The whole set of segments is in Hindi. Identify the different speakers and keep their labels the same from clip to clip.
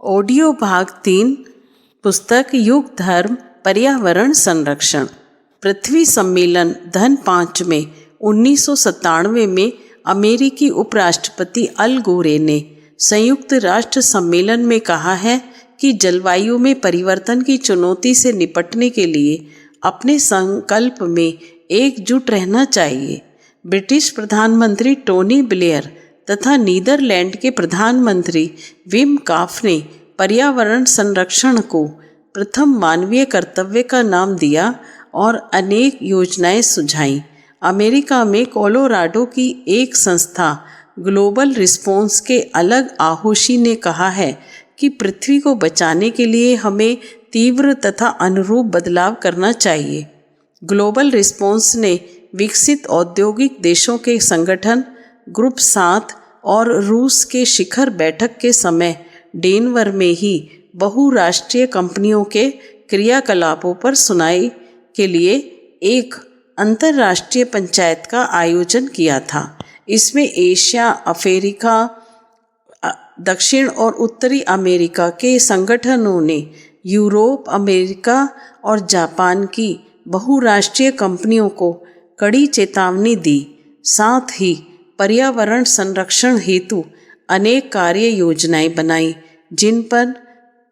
Speaker 1: ऑडियो भाग 3 पुस्तक युग धर्म पर्यावरण संरक्षण। पृथ्वी सम्मेलन धन 5 में 1997 में अमेरिकी उपराष्ट्रपति अल गोरे ने संयुक्त राष्ट्र सम्मेलन में कहा है कि जलवायु में परिवर्तन की चुनौती से निपटने के लिए अपने संकल्प में एकजुट रहना चाहिए। ब्रिटिश प्रधानमंत्री टोनी ब्लेयर तथा नीदरलैंड के प्रधानमंत्री विम काफ ने पर्यावरण संरक्षण को प्रथम मानवीय कर्तव्य का नाम दिया और अनेक योजनाएं सुझाईं। अमेरिका में कोलोराडो की एक संस्था ग्लोबल रिस्पॉन्स के अलग आहोशी ने कहा है कि पृथ्वी को बचाने के लिए हमें तीव्र तथा अनुरूप बदलाव करना चाहिए। ग्लोबल रिस्पॉन्स ने विकसित औद्योगिक देशों के संगठन ग्रुप 7 और रूस के शिखर बैठक के समय डेनवर में ही बहुराष्ट्रीय कंपनियों के क्रियाकलापों पर सुनाई के लिए एक अंतर्राष्ट्रीय पंचायत का आयोजन किया था। इसमें एशिया, अफ्रीका, दक्षिण और उत्तरी अमेरिका के संगठनों ने यूरोप, अमेरिका और जापान की बहुराष्ट्रीय कंपनियों को कड़ी चेतावनी दी। साथ ही पर्यावरण संरक्षण हेतु अनेक कार्य योजनाएं बनाई जिन पर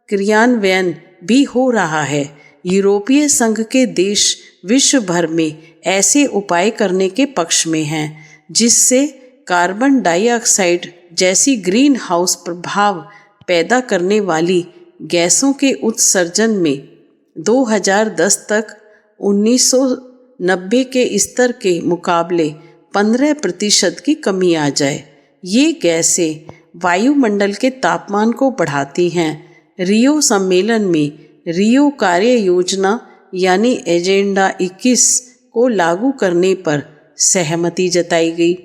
Speaker 1: क्रियान्वयन भी हो रहा है। यूरोपीय संघ के देश विश्व भर में ऐसे उपाय करने के पक्ष में हैं जिससे कार्बन डाइऑक्साइड जैसी ग्रीन हाउस प्रभाव पैदा करने वाली गैसों के उत्सर्जन में 2010 तक 1990 के स्तर के मुकाबले 15% की कमी आ जाए। ये गैसें वायुमंडल के तापमान को बढ़ाती हैं। रियो सम्मेलन में रियो कार्य योजना यानी एजेंडा 21 को लागू करने पर सहमति जताई गई।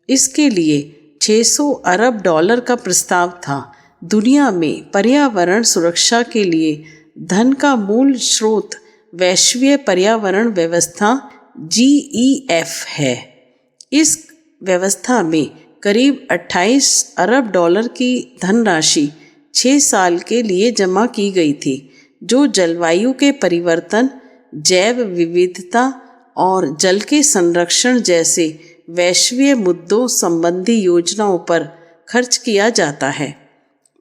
Speaker 1: इसके लिए $600 अरब का प्रस्ताव था। दुनिया में पर्यावरण सुरक्षा के लिए धन का मूल स्रोत वैश्विक पर्यावरण व्यवस्था GEF है। इस व्यवस्था में करीब $28 अरब की धनराशि 6 साल के लिए जमा की गई थी, जो जलवायु के परिवर्तन, जैव विविधता और जल के संरक्षण जैसे वैश्विक मुद्दों संबंधी योजनाओं पर खर्च किया जाता है।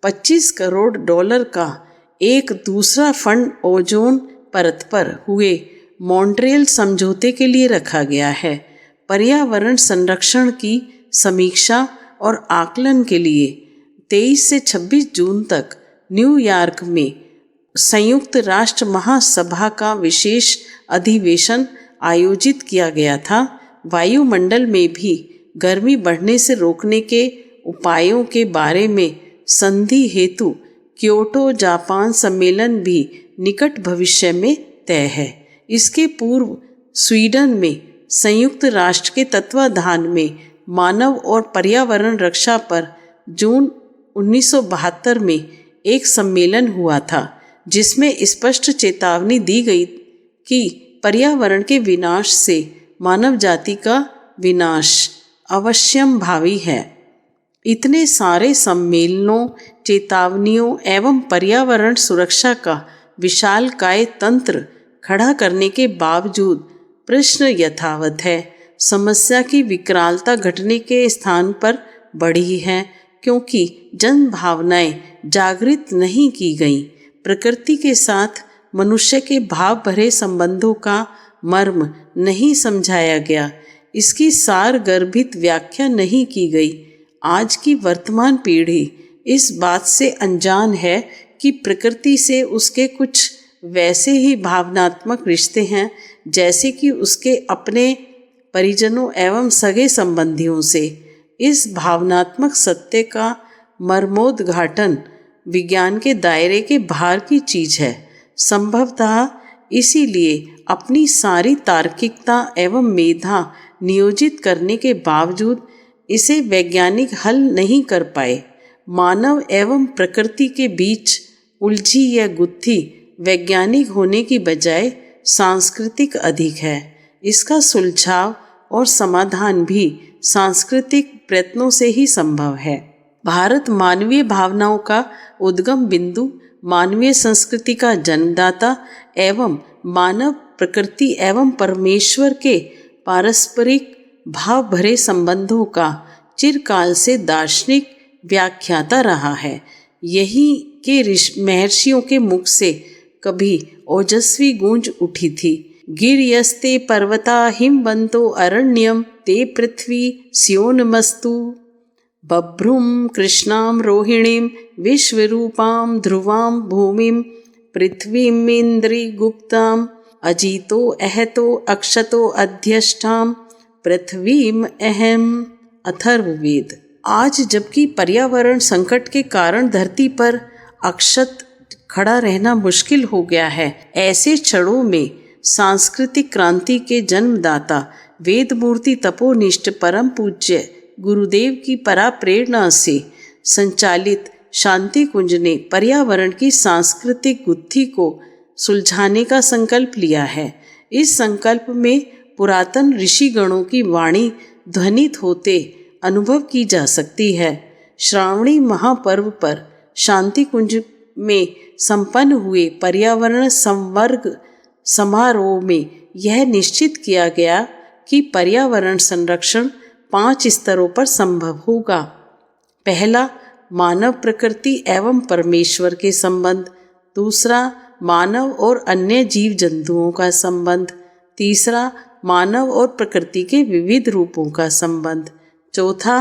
Speaker 1: $25 करोड़ का एक दूसरा फंड ओजोन परत पर हुए मॉन्ट्रियल समझौते के लिए रखा गया है। पर्यावरण संरक्षण की समीक्षा और आकलन के लिए 23 से 26 जून तक न्यूयॉर्क में संयुक्त राष्ट्र महासभा का विशेष अधिवेशन आयोजित किया गया था। वायुमंडल में भी गर्मी बढ़ने से रोकने के उपायों के बारे में संधि हेतु क्योटो जापान सम्मेलन भी निकट भविष्य में तय है। इसके पूर्व स्वीडन में संयुक्त राष्ट्र के तत्वाधान में मानव और पर्यावरण रक्षा पर जून 1972 में एक सम्मेलन हुआ था, जिसमें स्पष्ट चेतावनी दी गई कि पर्यावरण के विनाश से मानव जाति का विनाश अवश्यंभावी है। इतने सारे सम्मेलनों, चेतावनियों एवं पर्यावरण सुरक्षा का विशालकाय तंत्र खड़ा करने के बावजूद प्रश्न यथावत है। समस्या की विकरालता घटने के स्थान पर बढ़ी है क्योंकि जन भावनाएं जागृत नहीं की गईं। प्रकृति के साथ मनुष्य के भाव भरे संबंधों का मर्म नहीं समझाया गया, इसकी सारगर्भित व्याख्या नहीं की गई। आज की वर्तमान पीढ़ी इस बात से अनजान है कि प्रकृति से उसके कुछ वैसे ही भावनात्मक रिश्ते हैं जैसे कि उसके अपने परिजनों एवं सगे संबंधियों से। इस भावनात्मक सत्य का मर्मोद्घाटन विज्ञान के दायरे के बाहर की चीज है। संभवतः इसीलिए अपनी सारी तार्किकता एवं मेधा नियोजित करने के बावजूद इसे वैज्ञानिक हल नहीं कर पाए। मानव एवं प्रकृति के बीच उलझी यह गुत्थी वैज्ञानिक होने की बजाय सांस्कृतिक अधिक है। इसका सुलझाव और समाधान भी सांस्कृतिक प्रयत्नों से ही संभव है। भारत मानवीय भावनाओं का उद्गम बिंदु, मानवीय संस्कृति का जन्मदाता एवं मानव प्रकृति एवं परमेश्वर के पारस्परिक भाव भरे संबंधों का चिरकाल से दार्शनिक व्याख्याता रहा है। यही के महर्षियों के मुख से कभी ओजस्वी गूंज उठी थी। गिर्यस्ते पर्वता हिमवंतो अरण्यम ते पृथ्वी स्योनमस्तु बभ्रुम कृष्णाम रोहिणीम विश्वरूपाम ध्रुवाम भूमिम पृथ्वीम इंद्रिगुप्ताम अजितो अहतो अक्षतो अध्यष्टाम पृथ्वीम अहम। अथर्ववेद। आज जबकि पर्यावरण संकट के कारण धरती पर अक्षत खड़ा रहना मुश्किल हो गया है, ऐसे क्षणों में सांस्कृतिक क्रांति के जन्मदाता वेदमूर्ति तपोनिष्ठ परम पूज्य गुरुदेव की परा प्रेरणा से संचालित शांति कुंज ने पर्यावरण की सांस्कृतिक गुत्थी को सुलझाने का संकल्प लिया है। इस संकल्प में पुरातन ऋषिगणों की वाणी ध्वनित होते अनुभव की जा सकती है। श्रावणी महापर्व पर शांति कुंज में संपन्न हुए पर्यावरण संवर्ग समारोह में यह निश्चित किया गया कि पर्यावरण संरक्षण 5 स्तरों पर संभव होगा। पहला, मानव प्रकृति एवं परमेश्वर के संबंध। दूसरा, मानव और अन्य जीव जंतुओं का संबंध। तीसरा, मानव और प्रकृति के विविध रूपों का संबंध। चौथा,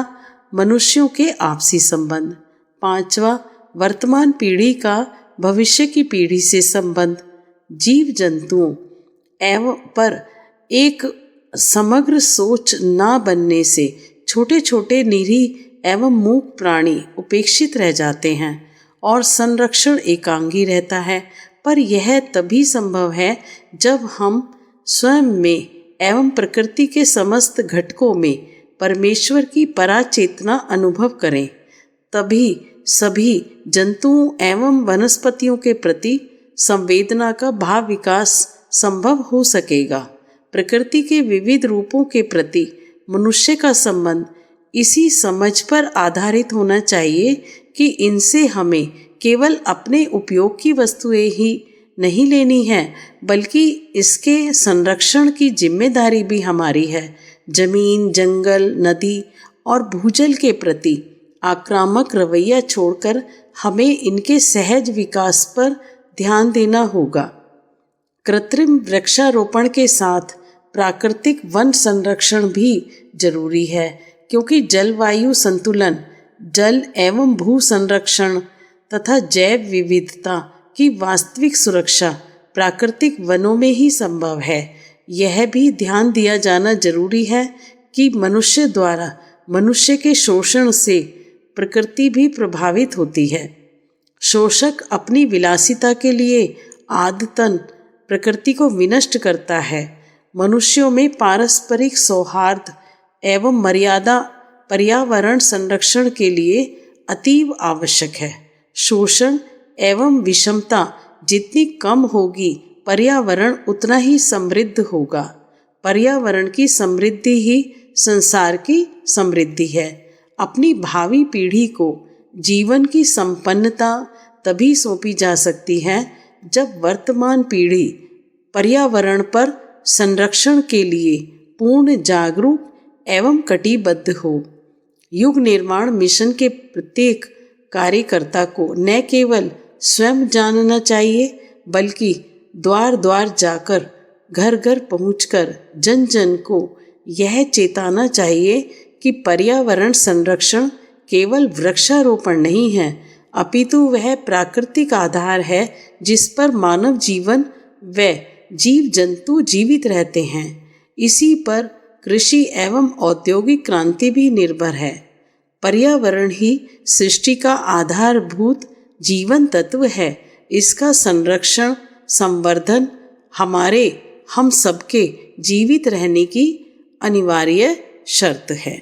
Speaker 1: मनुष्यों के आपसी संबंध। पांचवा, वर्तमान पीढ़ी का भविष्य की पीढ़ी से संबंध। जीव जंतुओं एवं पर एक समग्र सोच न बनने से छोटे छोटे निरीह एवं मूक प्राणी उपेक्षित रह जाते हैं और संरक्षण एकांगी रहता है। पर यह तभी संभव है जब हम स्वयं में एवं प्रकृति के समस्त घटकों में परमेश्वर की पराचेतना अनुभव करें। तभी सभी जंतुओं एवं वनस्पतियों के प्रति संवेदना का भाव विकास संभव हो सकेगा। प्रकृति के विविध रूपों के प्रति मनुष्य का संबंध इसी समझ पर आधारित होना चाहिए कि इनसे हमें केवल अपने उपयोग की वस्तुएं ही नहीं लेनी है, बल्कि इसके संरक्षण की जिम्मेदारी भी हमारी है। जमीन, जंगल, नदी और भूजल के प्रति आक्रामक रवैया छोड़कर हमें इनके सहज विकास पर ध्यान देना होगा। कृत्रिम वृक्षारोपण के साथ प्राकृतिक वन संरक्षण भी जरूरी है, क्योंकि जलवायु संतुलन, जल एवं भू संरक्षण तथा जैव विविधता की वास्तविक सुरक्षा प्राकृतिक वनों में ही संभव है। यह भी ध्यान दिया जाना जरूरी है कि मनुष्य द्वारा मनुष्य के शोषण से प्रकृति भी प्रभावित होती है। शोषक अपनी विलासिता के लिए आदतन प्रकृति को विनष्ट करता है। मनुष्यों में पारस्परिक सौहार्द एवं मर्यादा पर्यावरण संरक्षण के लिए अतीव आवश्यक है। शोषण एवं विषमता जितनी कम होगी, पर्यावरण उतना ही समृद्ध होगा। पर्यावरण की समृद्धि ही संसार की समृद्धि है। अपनी भावी पीढ़ी को जीवन की संपन्नता तभी सौंपी जा सकती है जब वर्तमान पीढ़ी पर्यावरण पर संरक्षण के लिए पूर्ण जागरूक एवं कटिबद्ध हो। युग निर्माण मिशन के प्रत्येक कार्यकर्ता को न केवल स्वयं जानना चाहिए, बल्कि द्वार द्वार जाकर, घर घर पहुंचकर जन जन को यह चेताना चाहिए कि पर्यावरण संरक्षण केवल वृक्षारोपण नहीं है, अपितु वह प्राकृतिक आधार है जिस पर मानव जीवन व जीव जंतु जीवित रहते हैं। इसी पर कृषि एवं औद्योगिक क्रांति भी निर्भर है। पर्यावरण ही सृष्टि का आधारभूत जीवन तत्व है। इसका संरक्षण, संवर्धन हम सबके जीवित रहने की अनिवार्य शर्त है।